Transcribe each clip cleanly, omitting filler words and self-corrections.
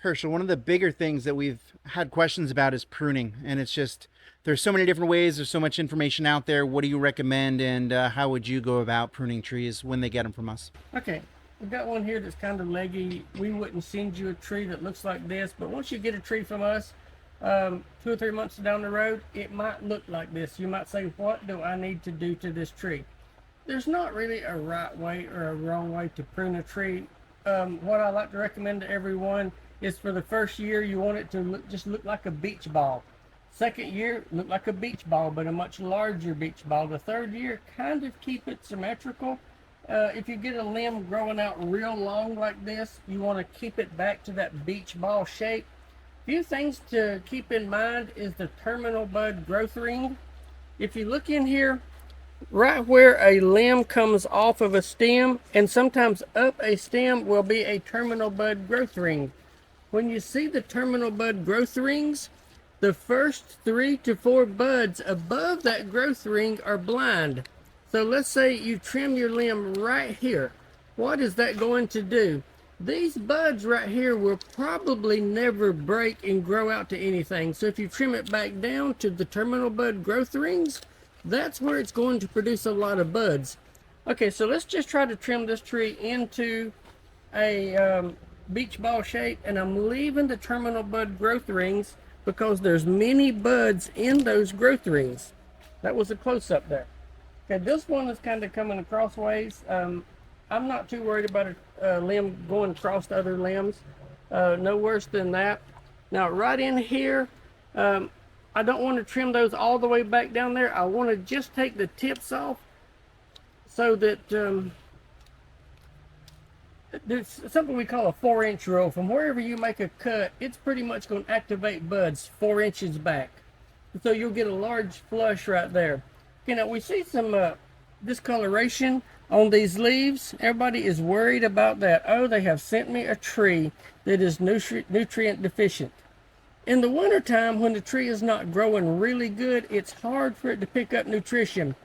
Herschel, one of the bigger things that we've had questions about is pruning, and it's just there's so many different ways. There's so much information out there. What do you recommend, and how would you go about pruning trees when they get them from us? Okay, we've got one here that's kind of leggy. We wouldn't send you a tree that looks like this, but once you get a tree from us, 2 or 3 months down the road, it might look like this. You might say, what do I need to do to this tree? There's not really a right way or a wrong way to prune a tree. What I like to recommend to everyone is for the first year, you want it to just look like a beach ball. Second year, look like a beach ball, but a much larger beach ball. The third year, kind of keep it symmetrical. If you get a limb growing out real long like this, you want to keep it back to that beach ball shape. Few things to keep in mind is the terminal bud growth ring. If you look in here, right where a limb comes off of a stem, and sometimes up a stem will be a terminal bud growth ring. When you see the terminal bud growth rings, the first 3 to 4 buds above that growth ring are blind. So let's say you trim your limb right here. What is that going to do? These buds right here will probably never break and grow out to anything. So if you trim it back down to the terminal bud growth rings, that's where it's going to produce a lot of buds. Okay, so let's just try to trim this tree into a beach ball shape, and I'm leaving the terminal bud growth rings because there's many buds in those growth rings. That was a close-up there. Okay, this one is kind of coming across ways. I'm not too worried about a limb going across other limbs. No worse than that. Now, right in here, I don't want to trim those all the way back down there. I want to just take the tips off so that there's something we call a 4-inch rule. From wherever you make a cut, it's pretty much going to activate buds 4 inches back. So you'll get a large flush right there. You know, we see some discoloration on these leaves. Everybody is worried about that. Oh, they have sent me a tree that is nutrient deficient. In the wintertime, when the tree is not growing really good, it's hard for it to pick up nutrition.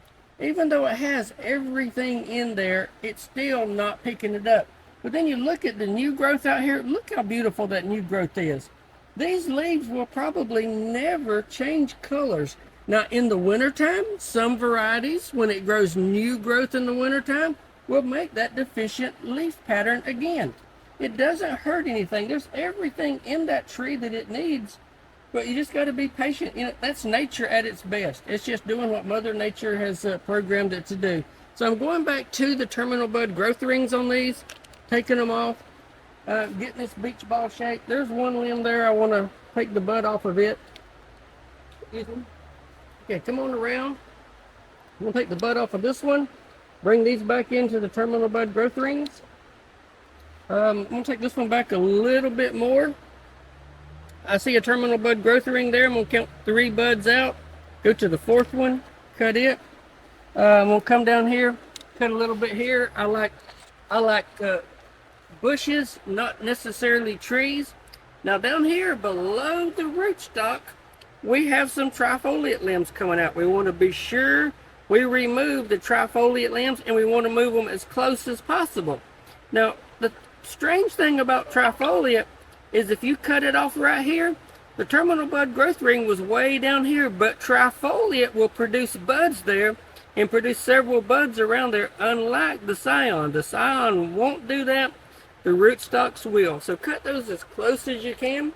Even though it has everything in there, it's still not picking it up. But then you look at the new growth out here. Look how beautiful that new growth is. These leaves will probably never change colors. Now, in the wintertime, some varieties, when it grows new growth in the wintertime, will make that deficient leaf pattern again. It doesn't hurt anything. There's everything in that tree that it needs, but you just got to be patient. You know, that's nature at its best. It's just doing what Mother Nature has programmed it to do. So I'm going back to the terminal bud growth rings on these, taking them off, getting this beach ball shape. There's one limb there. I want to take the bud off of it. Okay, come on around. I'm going to take the bud off of this one, bring these back into the terminal bud growth rings. I'm going to take this one back a little bit more. I see a terminal bud growth ring there. I'm going to count 3 buds out. Go to the 4th one, cut it. I'm going to come down here, cut a little bit here. I like bushes, not necessarily trees. Now down here below the rootstock, we have some trifoliate limbs coming out. We want to be sure we remove the trifoliate limbs, and we want to move them as close as possible. Now, the strange thing about trifoliate is if you cut it off right here, the terminal bud growth ring was way down here, but trifoliate will produce buds there and produce several buds around there, unlike the scion. The scion won't do that. The rootstocks will. So cut those as close as you can.